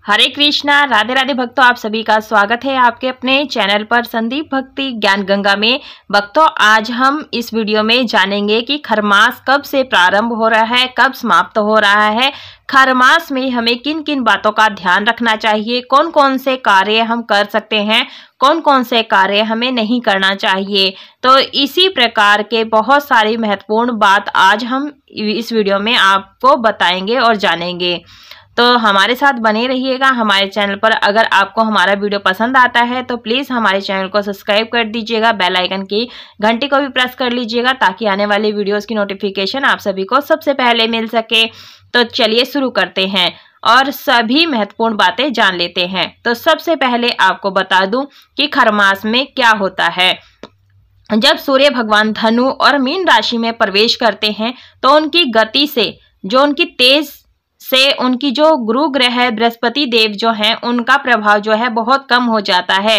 हरे कृष्णा, राधे राधे भक्तों, आप सभी का स्वागत है आपके अपने चैनल पर संदीप भक्ति ज्ञान गंगा में। भक्तों, आज हम इस वीडियो में जानेंगे कि खरमास कब से प्रारंभ हो रहा है, कब समाप्त हो रहा है, खरमास में हमें किन किन बातों का ध्यान रखना चाहिए, कौन कौन से कार्य हम कर सकते हैं, कौन कौन से कार्य हमें नहीं करना चाहिए। तो इसी प्रकार के बहुत सारी महत्वपूर्ण बात आज हम इस वीडियो में आपको बताएंगे और जानेंगे। तो हमारे साथ बने रहिएगा हमारे चैनल पर। अगर आपको हमारा वीडियो पसंद आता है तो प्लीज़ हमारे चैनल को सब्सक्राइब कर दीजिएगा, बेल आइकन की घंटी को भी प्रेस कर लीजिएगा ताकि आने वाले वीडियोस की नोटिफिकेशन आप सभी को सबसे पहले मिल सके। तो चलिए शुरू करते हैं और सभी महत्वपूर्ण बातें जान लेते हैं। तो सबसे पहले आपको बता दूं कि खरमास में क्या होता है। जब सूर्य भगवान धनु और मीन राशि में प्रवेश करते हैं तो उनकी गति से, जो उनकी तेज से, उनकी जो गुरु ग्रह बृहस्पति देव जो हैं उनका प्रभाव जो है बहुत कम हो जाता है।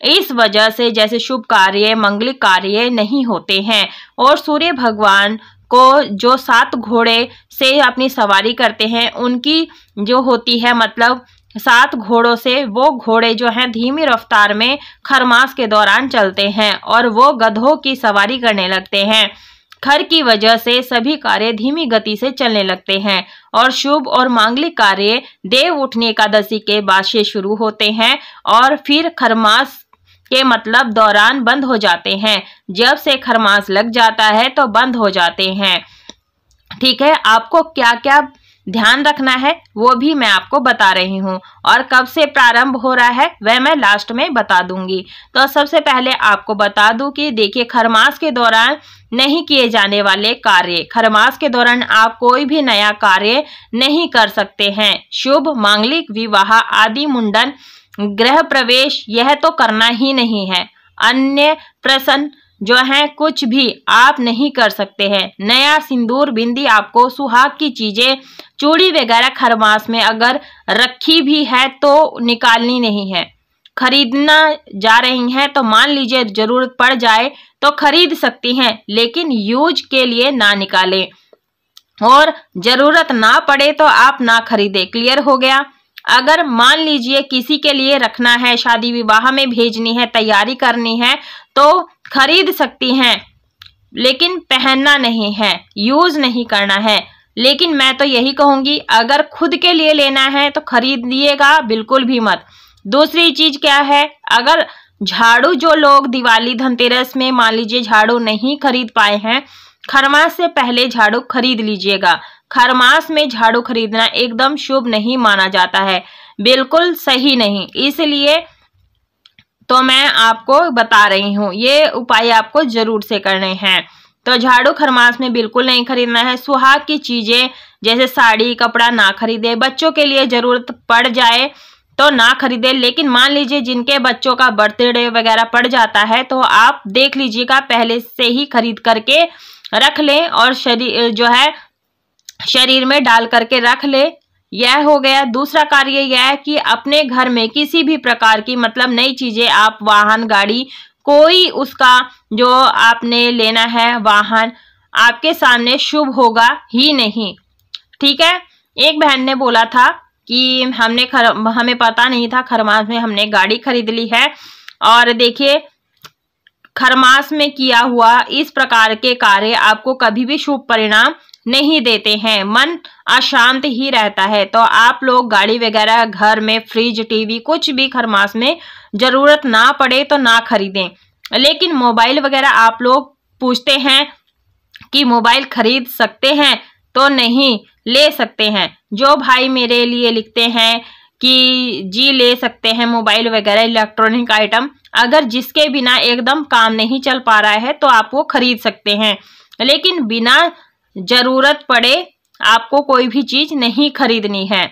इस वजह से जैसे शुभ कार्य, मंगलिक कार्य नहीं होते हैं और सूर्य भगवान को जो 7 घोड़े से अपनी सवारी करते हैं उनकी जो होती है, मतलब 7 घोड़ों से, वो घोड़े जो हैं धीमी रफ्तार में खरमास के दौरान चलते हैं और वो गधों की सवारी करने लगते हैं। खर की वजह से सभी कार्य धीमी गति से चलने लगते हैं और शुभ और मांगलिक कार्य देव उठनी एकादशी के बाद से शुरू होते हैं और फिर खरमास के मतलब दौरान बंद हो जाते हैं। जब से खरमास लग जाता है तो बंद हो जाते हैं। ठीक है, आपको क्या क्या ध्यान रखना है वो भी मैं आपको बता रही हूँ और कब से प्रारंभ हो रहा है वह मैं लास्ट में बता दूंगी। तो सबसे पहले आपको बता दूं कि देखिए, खरमास के दौरान नहीं किए जाने वाले कार्य। खरमास के दौरान आप कोई भी नया कार्य नहीं कर सकते हैं। शुभ, मांगलिक, विवाह आदि, मुंडन, गृह प्रवेश यह तो करना ही नहीं है। अन्य प्रसन्न जो है कुछ भी आप नहीं कर सकते हैं। नया सिंदूर, बिंदी, आपको सुहाग की चीजें, चूड़ी वगैरह खरमास में अगर रखी भी है तो निकालनी नहीं है। खरीदना जा रही हैं तो मान लीजिए जरूरत पड़ जाए तो खरीद सकती हैं, लेकिन यूज के लिए ना निकालें और जरूरत ना पड़े तो आप ना खरीदे। क्लियर हो गया। अगर मान लीजिए किसी के लिए रखना है, शादी विवाह में भेजनी है, तैयारी करनी है तो खरीद सकती हैं, लेकिन पहनना नहीं है, यूज नहीं करना है। लेकिन मैं तो यही कहूंगी, अगर खुद के लिए लेना है तो खरीदिएगा बिल्कुल भी मत। दूसरी चीज क्या है, अगर झाड़ू, जो लोग दिवाली, धनतेरस में मान लीजिए झाड़ू नहीं खरीद पाए हैं, खरमास से पहले झाड़ू खरीद लीजिएगा। खरमास में झाड़ू खरीदना एकदम शुभ नहीं माना जाता है, बिल्कुल सही नहीं। इसलिए तो मैं आपको बता रही हूँ, ये उपाय आपको जरूर से करने हैं। तो झाड़ू खरमास में बिल्कुल नहीं खरीदना है। सुहाग की चीजें जैसे साड़ी, कपड़ा ना खरीदे। बच्चों के लिए जरूरत पड़ जाए तो ना खरीदे, लेकिन मान लीजिए जिनके बच्चों का बर्थडे वगैरह पड़ जाता है तो आप देख लीजिएगा, पहले से ही खरीद करके रख लें और शरीर जो है शरीर में डाल करके रख ले। यह हो गया। दूसरा कार्य यह है कि अपने घर में किसी भी प्रकार की, मतलब नई चीजें, आप वाहन, गाड़ी, कोई उसका जो आपने लेना है वाहन, आपके सामने शुभ होगा ही नहीं। ठीक है। एक बहन ने बोला था कि हमें पता नहीं था, खरमास में हमने गाड़ी खरीद ली है और देखिए खरमास में किया हुआ इस प्रकार के कार्य आपको कभी भी शुभ परिणाम नहीं देते हैं, मन अशांत ही रहता है। तो आप लोग गाड़ी वगैरह, घर में फ्रिज, टीवी, कुछ भी खरमास में जरूरत ना पड़े तो ना खरीदें। लेकिन मोबाइल वगैरह आप लोग पूछते हैं कि मोबाइल खरीद सकते हैं, तो नहीं, ले सकते हैं। जो भाई मेरे लिए लिखते हैं कि जी ले सकते हैं मोबाइल वगैरह, इलेक्ट्रॉनिक आइटम, अगर जिसके बिना एकदम काम नहीं चल पा रहा है तो आप वो खरीद सकते हैं, लेकिन बिना जरूरत पड़े आपको कोई भी चीज नहीं खरीदनी है।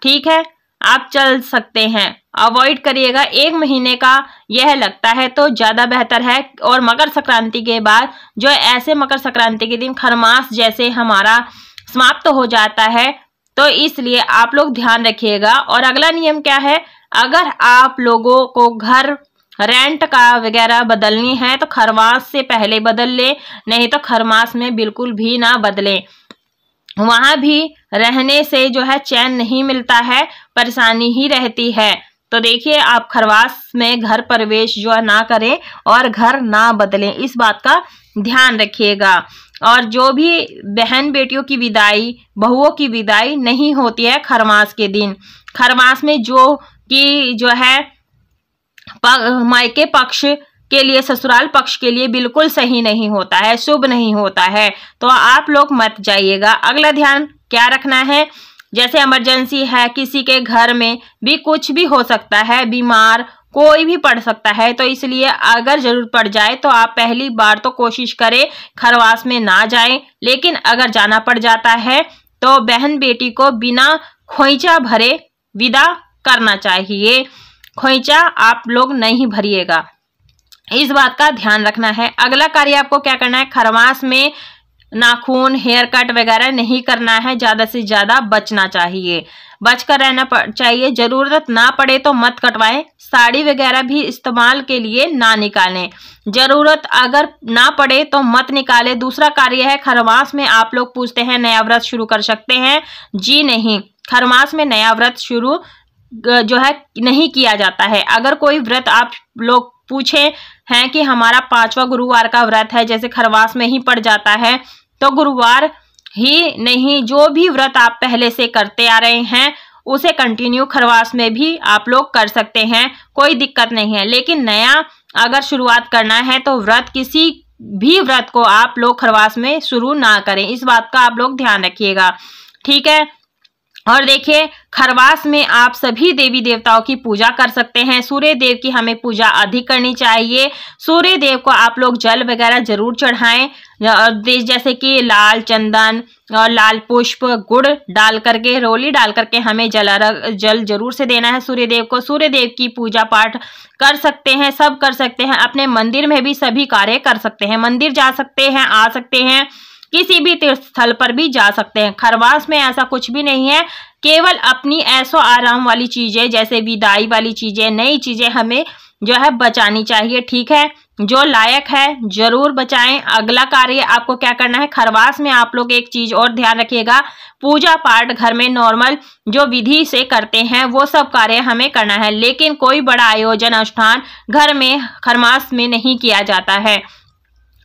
ठीक है, आप चल सकते हैं, अवॉइड करिएगा। 1 महीने का यह लगता है तो ज्यादा बेहतर है। और मकर संक्रांति के बाद, जो ऐसे मकर संक्रांति के दिन खरमास जैसे हमारा समाप्त हो जाता है, तो इसलिए आप लोग ध्यान रखिएगा। और अगला नियम क्या है, अगर आप लोगों को घर रेंट का वगैरह बदलनी है तो खरमास से पहले बदल ले, नहीं तो खरमास में बिल्कुल भी ना बदलें। वहां भी रहने से जो है चैन नहीं मिलता है, परेशानी ही रहती है। तो देखिए, आप खरवास में घर प्रवेश जो है ना करें और घर ना बदलें, इस बात का ध्यान रखिएगा। और जो भी बहन बेटियों की विदाई, बहुओं की विदाई नहीं होती है खरमास के दिन। खरमास में जो है मायके पक्ष के लिए, ससुराल पक्ष के लिए बिल्कुल सही नहीं होता है, शुभ नहीं होता है। तो आप लोग मत जाइएगा। अगला ध्यान क्या रखना है, जैसे इमरजेंसी है, किसी के घर में भी कुछ भी हो सकता है, बीमार कोई भी पड़ सकता है, तो इसलिए अगर जरूरत पड़ जाए तो आप पहली बार तो कोशिश करें खरवास में ना जाएं। लेकिन अगर जाना पड़ जाता है तो बहन बेटी को बिना खोइचा भरे विदा करना चाहिए। खोइचा आप लोग नहीं भरिएगा, इस बात का ध्यान रखना है। अगला कार्य आपको क्या करना है, खरमास में नाखून, हेयर कट वगैरह नहीं करना है, ज्यादा से ज्यादा बचना चाहिए, बचकर रहना चाहिए। जरूरत ना पड़े तो मत कटवाएं। साड़ी वगैरह भी इस्तेमाल के लिए ना निकालें, जरूरत अगर ना पड़े तो मत निकालें। दूसरा कार्य है, खरमास में आप लोग पूछते हैं नया व्रत शुरू कर सकते हैं। जी नहीं, खरमास में नया व्रत शुरू जो है नहीं किया जाता है। अगर कोई व्रत आप लोग पूछे हैं कि हमारा 5वां गुरुवार का व्रत है, जैसे खरवास में ही पड़ जाता है, तो गुरुवार ही नहीं, जो भी व्रत आप पहले से करते आ रहे हैं उसे कंटिन्यू खरवास में भी आप लोग कर सकते हैं, कोई दिक्कत नहीं है। लेकिन नया अगर शुरुआत करना है तो किसी भी व्रत को आप लोग खरवास में शुरू ना करें, इस बात का आप लोग ध्यान रखिएगा, ठीक है। और देखिए, खरवास में आप सभी देवी देवताओं की पूजा कर सकते हैं। सूर्य देव की हमें पूजा अधिक करनी चाहिए। सूर्य देव को आप लोग जल वगैरह जरूर चढ़ाएं, जैसे कि लाल चंदन और लाल पुष्प, गुड़ डाल करके, रोली डाल करके हमें जल जरूर से देना है सूर्य देव को। सूर्य देव की पूजा पाठ कर सकते हैं, सब कर सकते हैं। अपने मंदिर में भी सभी कार्य कर सकते हैं, मंदिर जा सकते हैं, आ सकते हैं, किसी भी तीर्थ स्थल पर भी जा सकते हैं। खरवास में ऐसा कुछ भी नहीं है, केवल अपनी ऐशो आराम वाली चीजें, जैसे विदाई वाली चीजें, नई चीजें हमें जो है बचानी चाहिए, ठीक है। जो लायक है जरूर बचाएं। अगला कार्य आपको क्या करना है, खरवास में आप लोग एक चीज और ध्यान रखिएगा, पूजा पाठ घर में नॉर्मल जो विधि से करते हैं वो सब कार्य हमें करना है, लेकिन कोई बड़ा आयोजन अनुष्ठान घर में खरमास में नहीं किया जाता है।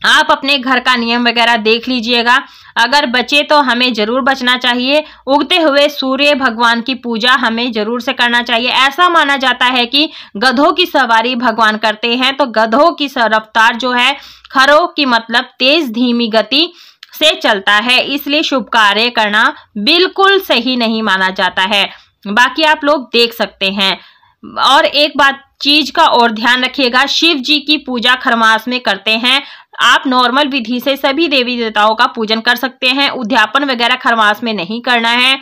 आप अपने घर का नियम वगैरह देख लीजिएगा, अगर बचे तो हमें जरूर बचना चाहिए। उगते हुए सूर्य भगवान की पूजा हमें जरूर से करना चाहिए। ऐसा माना जाता है कि गधों की सवारी भगवान करते हैं, तो गधों की रफ्तार जो है, खरों की मतलब तेज धीमी गति से चलता है, इसलिए शुभ कार्य करना बिल्कुल सही नहीं माना जाता है। बाकी आप लोग देख सकते हैं। और एक बात चीज का और ध्यान रखिएगा, शिव जी की पूजा खरमास में करते हैं। आप नॉर्मल विधि से सभी देवी देवताओं का पूजन कर सकते हैं, उद्यापन वगैरह खरमास में नहीं करना है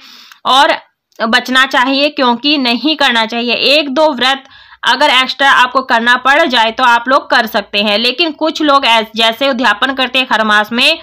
और बचना चाहिए, क्योंकि नहीं करना चाहिए। 1-2 व्रत अगर एक्स्ट्रा आपको करना पड़ जाए तो आप लोग कर सकते हैं, लेकिन कुछ लोग जैसे उद्यापन करते हैं खरमास में,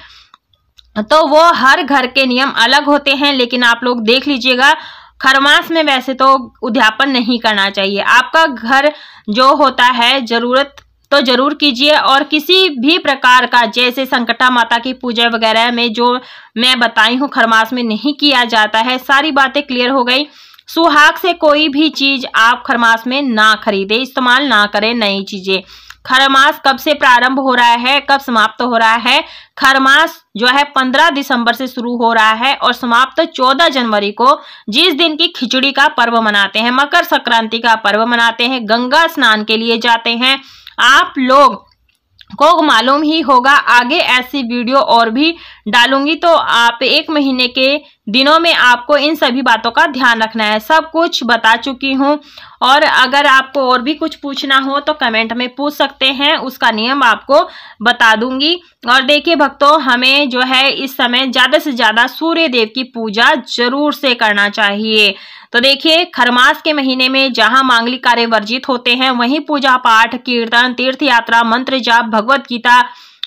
तो वो हर घर के नियम अलग होते हैं। लेकिन आप लोग देख लीजिएगा, खरमास में वैसे तो उद्यापन नहीं करना चाहिए। आपका घर जो होता है जरूरत तो जरूर कीजिए, और किसी भी प्रकार का, जैसे संकटा माता की पूजा वगैरह में जो मैं बताई हूँ खरमास में नहीं किया जाता है। सारी बातें क्लियर हो गई। सुहाग से कोई भी चीज आप खरमास में ना खरीदे, इस्तेमाल ना करें नई चीजें। खरमास कब से प्रारंभ हो रहा है, कब समाप्त हो रहा है? खरमास जो है 15 दिसंबर से शुरू हो रहा है और समाप्त 14 जनवरी को, जिस दिन की खिचड़ी का पर्व मनाते हैं, मकर संक्रांति का पर्व मनाते हैं, गंगा स्नान के लिए जाते हैं। आप लोग को मालूम ही होगा, आगे ऐसी वीडियो और भी डालूंगी, तो आप 1 महीने के दिनों में आपको इन सभी बातों का ध्यान रखना है। सब कुछ बता चुकी हूँ, और अगर आपको और भी कुछ पूछना हो तो कमेंट में पूछ सकते हैं, उसका नियम आपको बता दूंगी। और देखिए भक्तों, हमें जो है इस समय ज़्यादा से ज़्यादा सूर्य देव की पूजा जरूर से करना चाहिए। तो देखिए, खरमास के महीने में जहां मांगलिक कार्य वर्जित होते हैं, वहीं पूजा पाठ, कीर्तन, तीर्थ यात्रा, मंत्र जाप, भगवत गीता,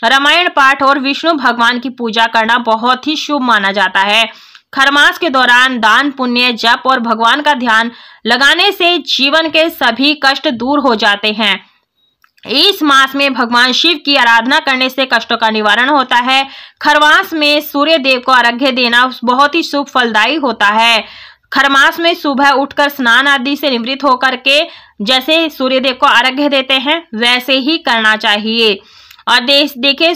रामायण पाठ और विष्णु भगवान की पूजा करना बहुत ही शुभ माना जाता है। खरमास के दौरान दान, पुण्य, जप और भगवान का ध्यान लगाने से जीवन के सभी कष्ट दूर हो जाते हैं। इस मास में भगवान शिव की आराधना करने से कष्टों का निवारण होता है। खरमास में सूर्य देव को अर्घ्य देना बहुत ही शुभ फलदायी होता है। खरमास में सुबह उठकर स्नान आदि से निवृत्त होकर के जैसे सूर्यदेव को अर्घ्य देते हैं वैसे ही करना चाहिए। और देखिए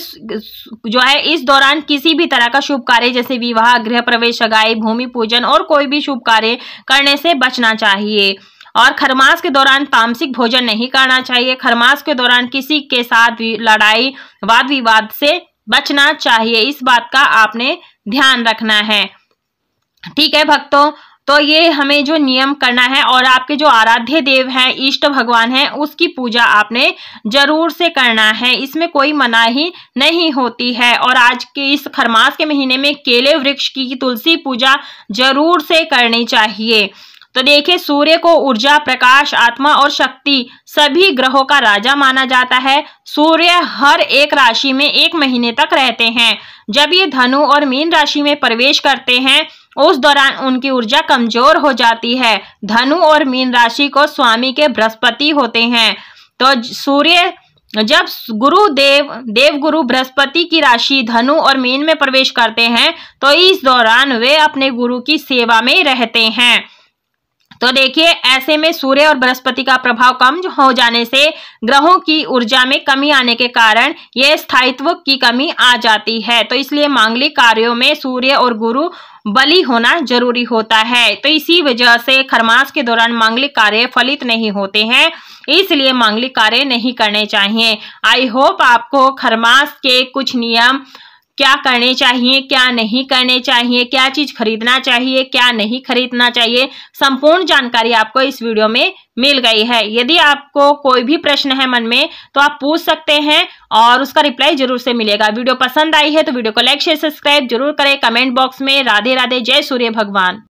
जो है इस दौरान किसी भी तरह का शुभ कार्य जैसे विवाह, गृह प्रवेश, सगाई, भूमि पूजन और कोई भी शुभ कार्य करने से बचना चाहिए। और खरमास के दौरान तामसिक भोजन नहीं करना चाहिए। खरमास के दौरान किसी के साथ लड़ाई, वाद विवाद से बचना चाहिए। इस बात का आपने ध्यान रखना है। ठीक है भक्तों, तो ये हमें जो नियम करना है और आपके जो आराध्य देव हैं, इष्ट भगवान हैं, उसकी पूजा आपने जरूर से करना है। इसमें कोई मनाही नहीं होती है। और आज के इस खरमास के महीने में केले वृक्ष की तुलसी पूजा जरूर से करनी चाहिए। तो देखिए सूर्य को ऊर्जा, प्रकाश, आत्मा और शक्ति सभी ग्रहों का राजा माना जाता है। सूर्य हर एक राशि में 1 महीने तक रहते हैं। जब ये धनु और मीन राशि में प्रवेश करते हैं उस दौरान उनकी ऊर्जा कमजोर हो जाती है। धनु और मीन राशि को स्वामी के बृहस्पति होते हैं। तो सूर्य जब देवगुरु बृहस्पति की राशि धनु और मीन में प्रवेश करते हैं तो इस दौरान वे अपने गुरु की सेवा में रहते हैं। तो देखिए ऐसे में सूर्य और बृहस्पति का प्रभाव कम हो जाने से ग्रहों की ऊर्जा में कमी आने के कारण ये स्थायित्व की कमी आ जाती है। तो इसलिए मांगलिक कार्यों में सूर्य और गुरु बलि होना जरूरी होता है। तो इसी वजह से खरमास के दौरान मांगलिक कार्य फलित नहीं होते हैं, इसलिए मांगलिक कार्य नहीं करने चाहिए। आई होप आपको खरमास के कुछ नियम, क्या करने चाहिए, क्या नहीं करने चाहिए, क्या चीज खरीदना चाहिए, क्या नहीं खरीदना चाहिए, संपूर्ण जानकारी आपको इस वीडियो में मिल गई है। यदि आपको कोई भी प्रश्न है मन में तो आप पूछ सकते हैं और उसका रिप्लाई जरूर से मिलेगा। वीडियो पसंद आई है तो वीडियो को लाइक, शेयर, सब्सक्राइब जरूर करें। कमेंट बॉक्स में राधे राधे, जय सूर्य भगवान।